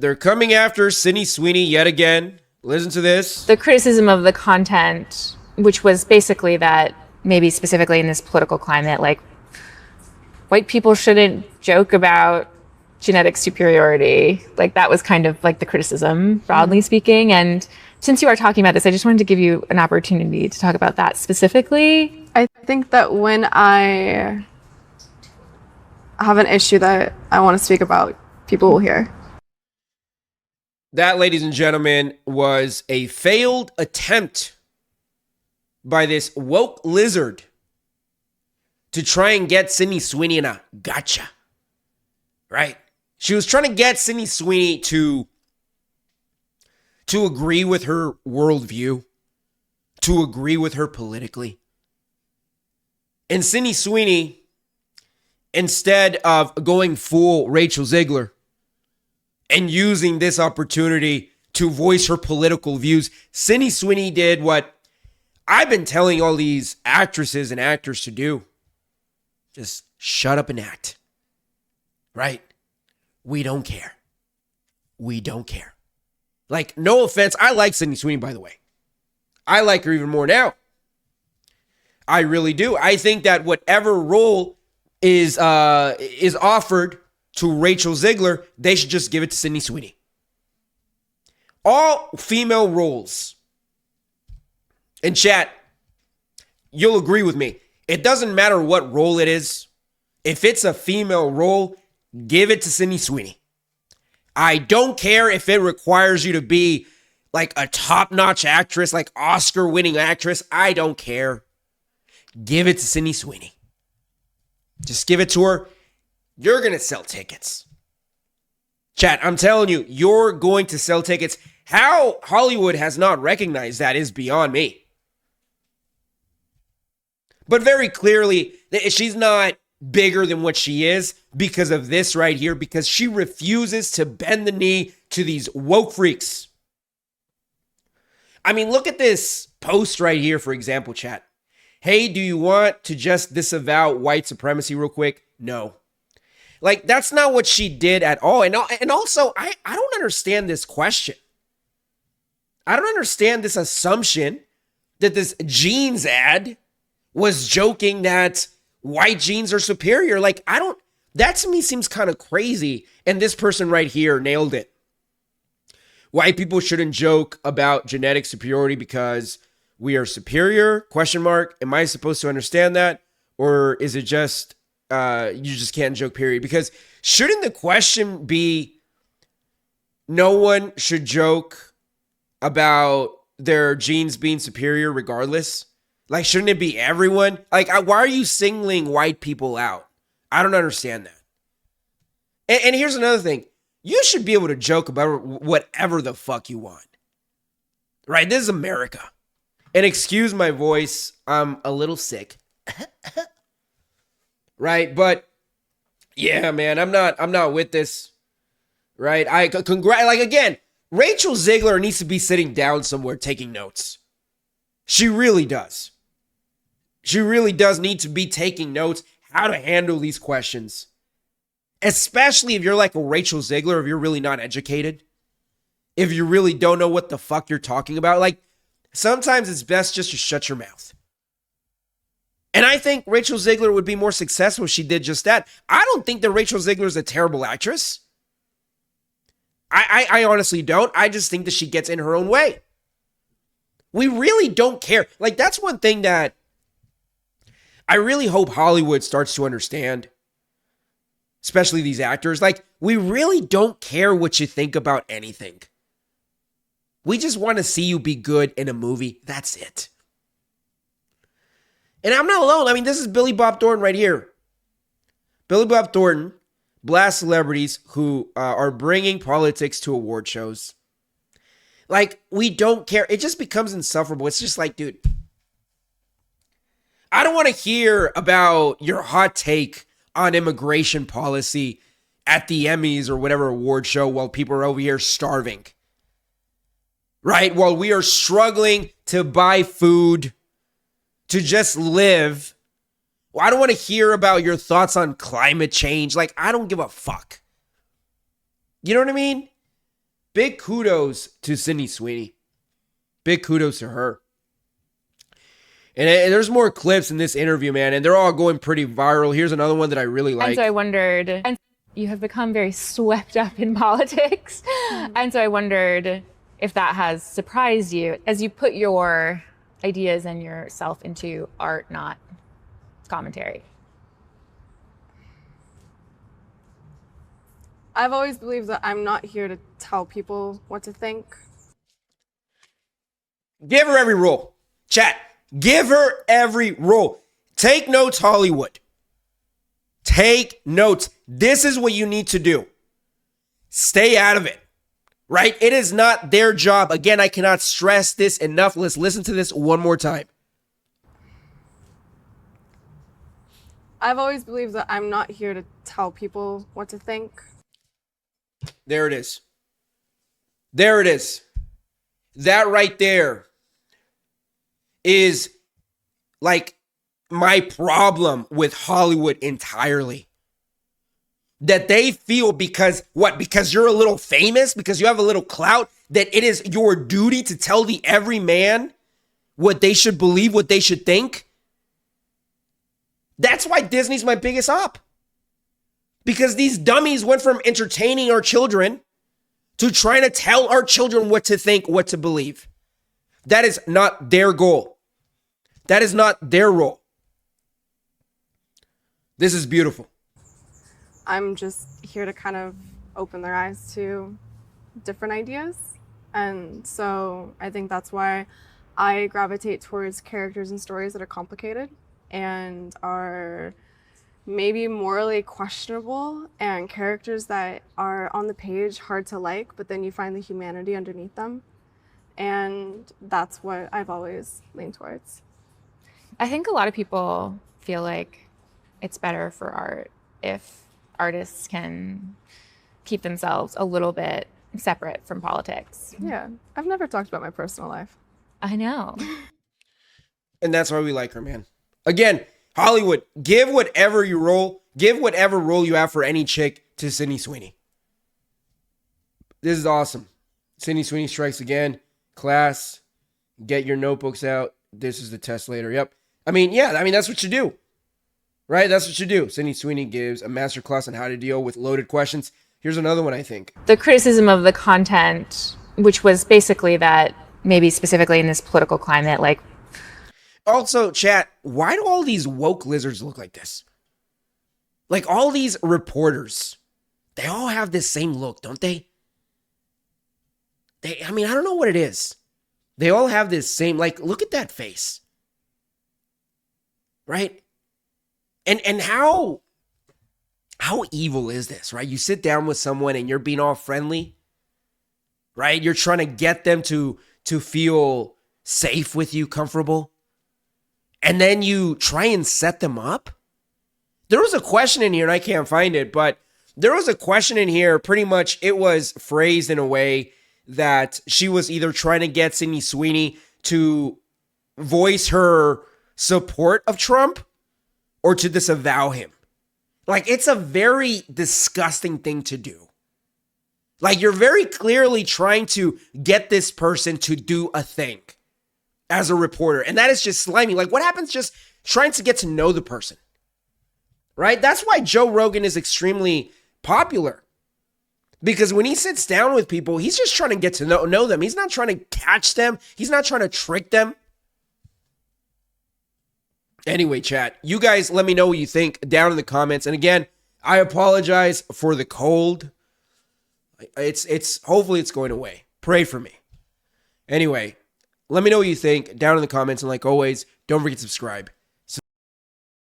They're coming after Sydney Sweeney yet again. Listen to this. The criticism of the content, which was basically that maybe specifically in this political climate, like white people shouldn't joke about genetic superiority. Like that was kind of like the criticism, broadly speaking. And since you are talking about this, I just wanted to give you an opportunity to talk about that specifically. I think that when I have an issue that I want to speak about, people will hear. That, ladies and gentlemen, was a failed attempt by this woke lizard to try and get Sydney Sweeney in a gotcha. Right? She was trying to get Sydney Sweeney to agree with her worldview, to agree with her politically. And Sydney Sweeney, instead of going full Rachel Ziegler and using this opportunity to voice her political views, Sydney Sweeney did what I've been telling all these actresses and actors to do. Just shut up and act. Right? We don't care. We don't care. Like, no offense. I like Sydney Sweeney, by the way. I like her even more now. I really do. I think that whatever role is offered to Rachel Ziegler, they should just give it to Sydney Sweeney. All female roles. In chat, you'll agree with me. It doesn't matter what role it is. If it's a female role, give it to Sydney Sweeney. I don't care if it requires you to be like a top-notch actress, like Oscar-winning actress. I don't care. Give it to Sydney Sweeney. Just give it to her. You're going to sell tickets. Chat, I'm telling you, you're going to sell tickets. How Hollywood has not recognized that is beyond me. But very clearly, she's not bigger than what she is because of this right here, because she refuses to bend the knee to these woke freaks. I mean, look at this post right here, for example, chat. Hey, do you want to just disavow white supremacy real quick? No. Like, that's not what she did at all. And also, I don't understand this question. I don't understand this assumption that this jeans ad was joking that white jeans are superior. Like, that to me seems kind of crazy. And this person right here nailed it. White people shouldn't joke about genetic superiority because we are superior, question mark. Am I supposed to understand that? Or is it just, you just can't joke, period? Because shouldn't the question be, no one should joke about their genes being superior regardless? Like, shouldn't it be everyone? Like, why are you singling white people out? I don't understand that. And here's another thing. You should be able to joke about whatever the fuck you want. Right? This is America. And excuse my voice, I'm a little sick. Right? But yeah, man, I'm not with this. Right? Like, again, Rachel Ziegler needs to be sitting down somewhere taking notes. She really does. She really does need to be taking notes how to handle these questions. Especially if you're like a Rachel Ziegler, if you're really not educated. If you really don't know what the fuck you're talking about. Like, sometimes it's best just to shut your mouth. And I think Rachel Ziegler would be more successful if she did just that. I don't think that Rachel Ziegler is a terrible actress. I honestly don't. I just think that she gets in her own way. We really don't care. Like, that's one thing that I really hope Hollywood starts to understand. Especially these actors. Like, we really don't care what you think about anything. We just want to see you be good in a movie. That's it. And I'm not alone. I mean, this is Billy Bob Thornton right here. Billy Bob Thornton blasts celebrities who are bringing politics to award shows. Like, we don't care. It just becomes insufferable. It's just like, dude, I don't want to hear about your hot take on immigration policy at the Emmys or whatever award show while people are over here starving. Right? While we are struggling to buy food, to just live. Well, I don't want to hear about your thoughts on climate change. Like, I don't give a fuck. You know what I mean? big kudos to Sydney Sweeney. Big kudos to her. And there's more clips in this interview, man, and they're all going pretty viral. Here's another one that I really like. And so I wondered, and you have become very swept up in politics. And so I wondered if that has surprised you as you put your ideas and yourself into art, not commentary. I've always believed that I'm not here to tell people what to think. Give her every role. Chat, give her every role. Take notes, Hollywood. Take notes. This is what you need to do. Stay out of it, right? It is not their job. Again, I cannot stress this enough. Let's listen to this one more time. I've always believed that I'm not here to tell people what to think. There it is. There it is. That right there is like my problem with Hollywood entirely. That they feel because what? Because you're a little famous, because you have a little clout, that it is your duty to tell the everyman what they should believe, what they should think. That's why Disney's my biggest op. Because these dummies went from entertaining our children to trying to tell our children what to think, what to believe. That is not their goal. That is not their role. This is beautiful. I'm just here to kind of open their eyes to different ideas. And so I think that's why I gravitate towards characters and stories that are complicated and are maybe morally questionable, and characters that are on the page hard to like, but then you find the humanity underneath them. And that's what I've always leaned towards. I think a lot of people feel like it's better for art if artists can keep themselves a little bit separate from politics. Yeah, I've never talked about my personal life. I know. And that's why we like her, man. Again, Hollywood, give whatever role you have for any chick to Sydney Sweeney. This is awesome. Sydney Sweeney strikes again. Class, get your notebooks out. This is the test later. Yep. That's what you do. Right? That's what you do. Sydney Sweeney gives a masterclass on how to deal with loaded questions. Here's another one, I think. The criticism of the content, which was basically that maybe specifically in this political climate, like. Also, chat, why do all these woke lizards look like this? Like all these reporters, they all have this same look, don't they? I don't know what it is. They all have this same, like, look at that face. Right? And how evil is this, right? You sit down with someone and you're being all friendly, right? You're trying to get them to feel safe with you, comfortable. And then you try and set them up. There was a question in here, and I can't find it, but there was a question in here. Pretty much it was phrased in a way that she was either trying to get Sydney Sweeney to voice her support of Trump or to disavow him. Like, it's a very disgusting thing to do. Like, you're very clearly trying to get this person to do a thing as a reporter. And that is just slimy. Like, what happens just trying to get to know the person? Right? That's why Joe Rogan is extremely popular. Because when he sits down with people, he's just trying to get to know them. He's not trying to catch them. He's not trying to trick them. Anyway, chat, you guys let me know what you think down in the comments. And again, I apologize for the cold. It's hopefully it's going away. Pray for me. Anyway, let me know what you think down in the comments. And like always, don't forget to subscribe.